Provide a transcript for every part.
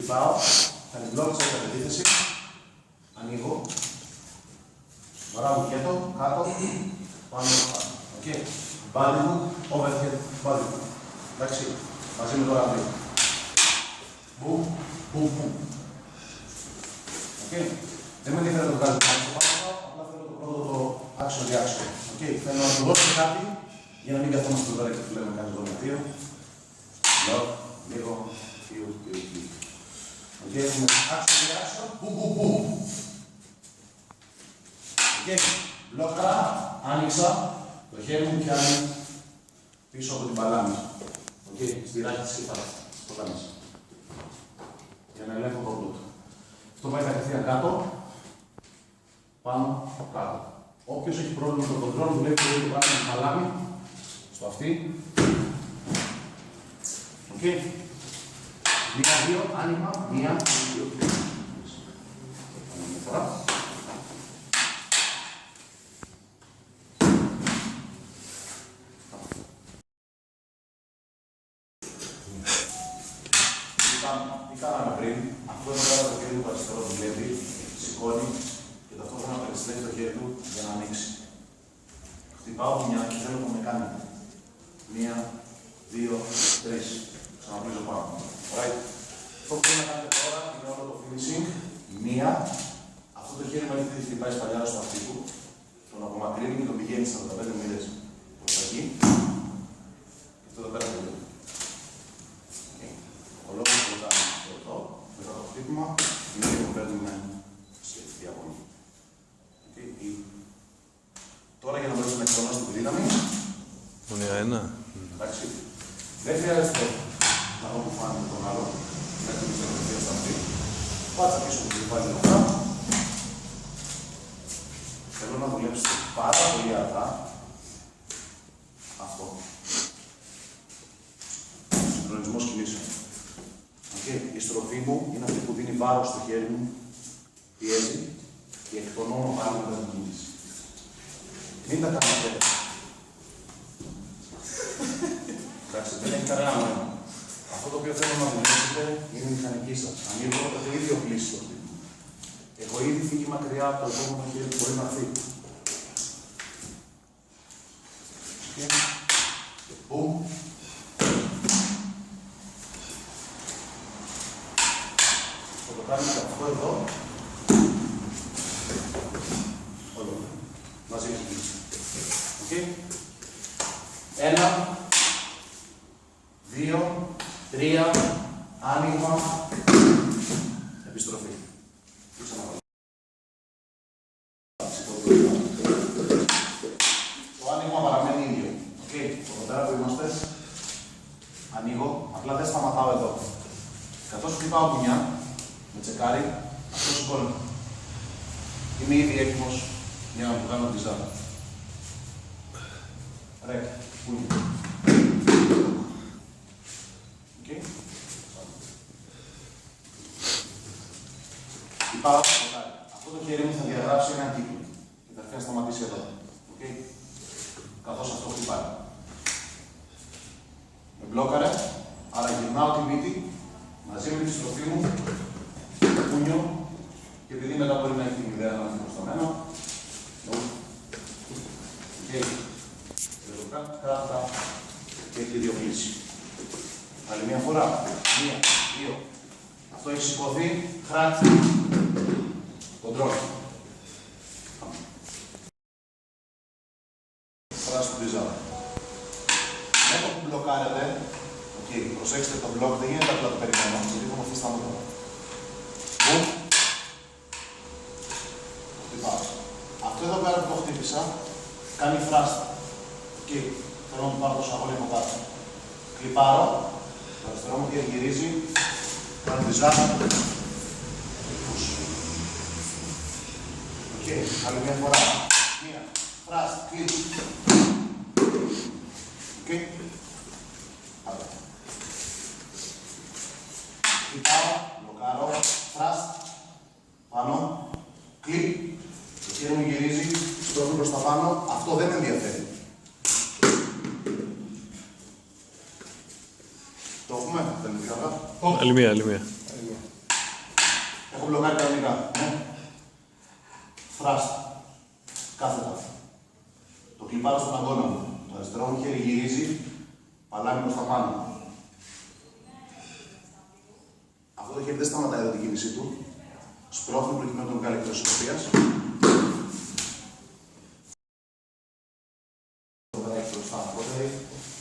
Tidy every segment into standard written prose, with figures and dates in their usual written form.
Χτυπάω, κάνει μπλοκ, σε αντίθεση. Ανοίγω. Βαράγω κάτω, κάτω, πάνω, πάνω. Οκ. Body hook, overhead, body hook. Εντάξει, μαζί με το ραβδί. Μπουμ, μπουμ, μπουμ. Οκ. Δεν με ενδιαφέρει να το βγάλω πάνω στο πάνω, απλά θέλω το πρώτο το action reaction. Οκ. Θέλω να του δώσω κάτι για να μην καθόμαστε εδώ πέρα και του λέμε κάνει το δωματίο. Lock, λίγο, δύο, δύο. Οκ, έχουμε action reaction, μπουμ, μπουμ, μπουμ. Οκ, μπλόκαρα, άνοιξα, το χέρι μου πιάνει πίσω από την παλάμη. Οκ, στη ράχη της παλάμης. Για να ελέγχω το πλούτο. Αυτό πάει κατευθείαν κάτω, πάνω, κάτω. Όποιος έχει πρόβλημα με το κοντρόλ, δουλεύει το ίδιο πράγμα με την παλάμη, στο αυτί. Οκ. Μία, δύο, άνοιγμα, μία, δύο, τρία. Μία φορά. Τι κάναμε πριν, αυτό εδώ πέρα το χέρι του αριστερό δουλεύει, σηκώνει και ταυτόχρονα περιστρέφει το χέρι του για να ανοίξει. Χτυπάω μια και θέλω να με κάνει. Μία, δύο, τρεις. Ξαναπλίζω πάνω. Right. Αυτό που πρέπει να κάνετε τώρα είναι όλο το finishing. Μία, αυτό το χέρι μου έρχεται χτυπάει σπαλιά στο αυτί του, τον απομακρύνει και τον πηγαίνει στα 45 μοίρες προς τα εκεί. Και αυτό εδώ πέρα τελειώνει. Ο λόγος που κάνει αυτό, μετά το χτύπημα, είναι ότι το παίρνουμε σε διαγωνή. Τώρα για να μπορέσουμε να εξονώσουμε τη δύναμη. Μόνο για ένα. Εντάξει. Δεν χρειάζεται να δω που φάνηκε τον άλλο. Να έχουμε την τελευταία στα αυτή. Πάτσα πίσω που την πάλι εδώ. Θέλω να δουλέψετε πάρα πολύ αργά. Αυτό. Συγχρονισμός κινήσεων. Η στροφή μου είναι αυτή που δίνει βάρος στο χέρι μου, πιέζει και εκτονώνω πάλι μετά την κίνηση. Μην τα κάνετε. Εντάξει, δεν έχει κανένα νόημα. Αυτό το οποίο θέλω να δουλέψετε είναι η μηχανική σας. Ανοίγω, έχω ήδη οπλίσει το χτύπημα. Έχω ήδη φύγει μακριά από το επόμενο χέρι που μπορεί να φύγει. Και μπουμ. Το κάνουμε και αυτό εδώ. Όλο. Μαζί με την okay. Ένα, δύο, τρία, άνοιγμα, επιστροφή. Το άνοιγμα παραμένει ίδιο. Okay. Εδώ πέρα που είμαστε, ανοίγω, απλά δεν σταματάω εδώ. Καθώς χτυπάω κουνιά, με τσεκάρει, αυτό σηκώνει. Είμαι ήδη έτοιμος για να του κάνω τη ζάρα. Ρεκ, πού είναι. Οκ. Χτυπάω, τσεκάρει. Αυτό το χέρι μου θα διαγράψει έναν κύκλο. Και θα έρθει να σταματήσει εδώ. Οκ. Καθώς αυτό χτυπάει. Με μπλόκαρε, άρα γυρνάω τη μύτη μαζί με τη στροφή μου. Κούνιο, και επειδή μετά μπορεί να έχει την ιδέα να είναι προσταμένο. Οκ. Κράτα και έχει δύο κλίση. Άλλη μία φορά. Μία, δύο. Αυτό έχει σηκωθεί. Χράτ. Κοντρόλ. Φράση του τριζάρα. Μετά που μπλοκάρετε, προσέξτε το μπλοκ, δεν γίνεται απλά το περιμένω, γιατί έχουμε αυτή στα μούτρα. Μπουμ. Το χτυπάω. Αυτό εδώ πέρα που το χτύπησα, κάνει φράστα. Εκεί, θέλω να του πάρω το σαγόνι από κάτω. Κλιπάρω, το αριστερό μου χέρι γυρίζει, κάνω τη ζάχα. Οκ, άλλη μια φορά. Μία, φράστα, κλίπ. Οκ. Άρα. Κλιπάω, μπλοκάρω, φράστ, πάνω, κλιπ, το χέρι μου γυρίζει, στρώνω προς τα πάνω, αυτό δεν με ενδιαφέρει. Το έχουμε, δεν είναι καλά. Άλλη μία. μπλοκάρει κανονικά. Ναι. Θράστα. Κάθετα. Το κλιπάρω στον αγώνα μου. Το αριστερό μου χέρι γυρίζει, παλάμι προς τα πάνω. Αυτό το χέρι δεν σταματάει εδώ την κίνησή του. Σπρώχνει προκειμένου να τον κάνει εκτός ισορροπίας. Το περάκι μπροστά. Οπότε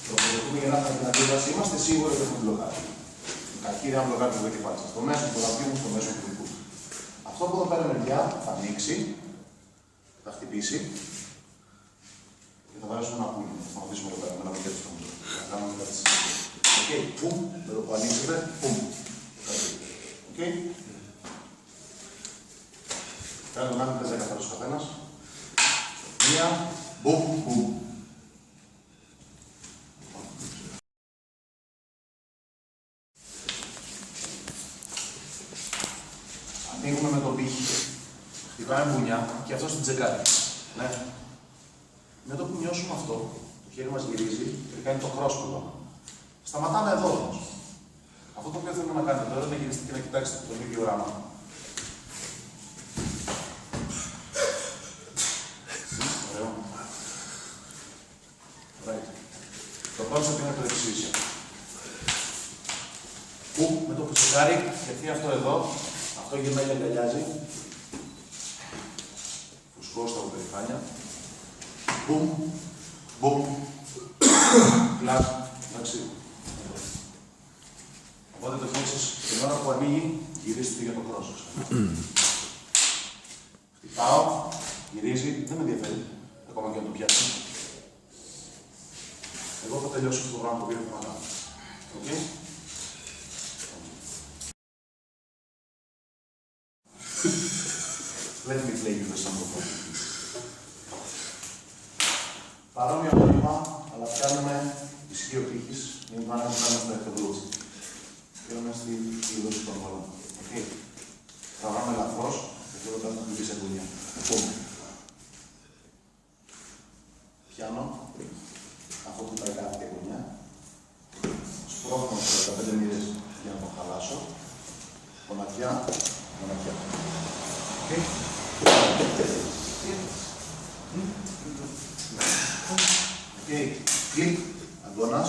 προποδοτούμε για να έχουμε την αντίδραση. Είμαστε σίγουροι ότι έχουμε μπλοκάρει. Κακήρια, αν μπλοκάρει το κεφάλι σας. Στο μέσο του ποδαπίου, στο μέσο του δικού. Αυτό από εδώ πέρα μεριά θα ανοίξει, θα χτυπήσει και θα βαρέσουμε ένα πουλί. Θα σταματήσουμε εδώ πέρα με ένα πακέτο στο μουσό. Θα κάνουμε κάτι. Οκ, πουμ, με το που ανοίξετε, πουμ. Οκ. Κάνε τον άκρη 10 φορές ο καθένας. Μία, μπουμ, μπουμ. Ανοίγουμε με τον πύχη. Χτυπάμε μπουνιά και αυτό στην τσεκάρι. Ναι. Με το που νιώσουμε αυτό, το χέρι μας γυρίζει και κάνει το κρόσπουδο. Σταματάμε εδώ όμως. Αυτό το οποίο θέλουμε να κάνετε τώρα είναι να γυρίσετε και να κοιτάξετε το ίδιο γραμμά. Ωραίο. Right. Το concept είναι το εξής. Που με το που τσεκάρει, γιατί αυτό εδώ, αυτό γυρνάει και αγκαλιάζει. Φουσκώστε από περηφάνεια. Μπουμ, μπουμ, κλακ, εντάξει. Οπότε το χέρι σας, την ώρα που ανοίγει, γυρίστε για το κρόσος. Χτυπάω, γυρίζει, δεν με ενδιαφέρει, ακόμα και να το πιάσω. Εγώ θα τελειώσω αυτό το πράγμα το οποίο έχω να κάνω. Οκ. Let me play you the song of παρόμοιο νόημα, αλλά πιάνουμε ισχύο τύχης, μην πάνε να κάνουμε στο εχθροδούτσι. Πιάνουμε στη κλειδώση των χωρών. Okay. Τραβάμε ελαφρώς, και εδώ θα χτυπήσει σε γωνιά. Πούμε. Πιάνω, αυτό που πάει κάθε γωνιά. Σπρώχνω σε 15 μοίρες για να το χαλάσω. Μονακιά, μονακιά. Okay. Okay. Κλικ, αγκώνας,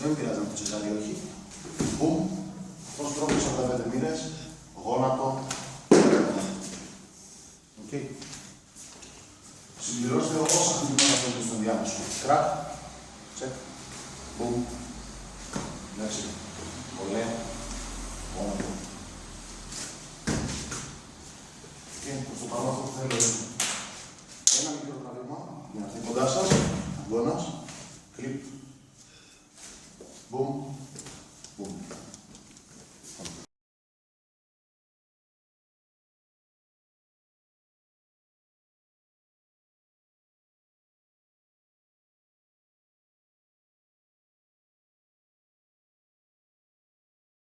δεν πειράζει να το τσεκάρει, όχι. Μπουμ, αυτός τρόπος 45 μοίρες, γόνατο, okay. Συμπληρώστε όσα χτυπήματα θέλετε στον διάμεσο. Κρακ, τσεκ, μπουμ, εντάξει, ωραία, γόνατο. Και προς το παρόν αυτό που θέλω είναι ένα μικρό τραβήμα, για να έρθει κοντά σας, αγκώνας, κλιπ, μπουμ, μπουμ.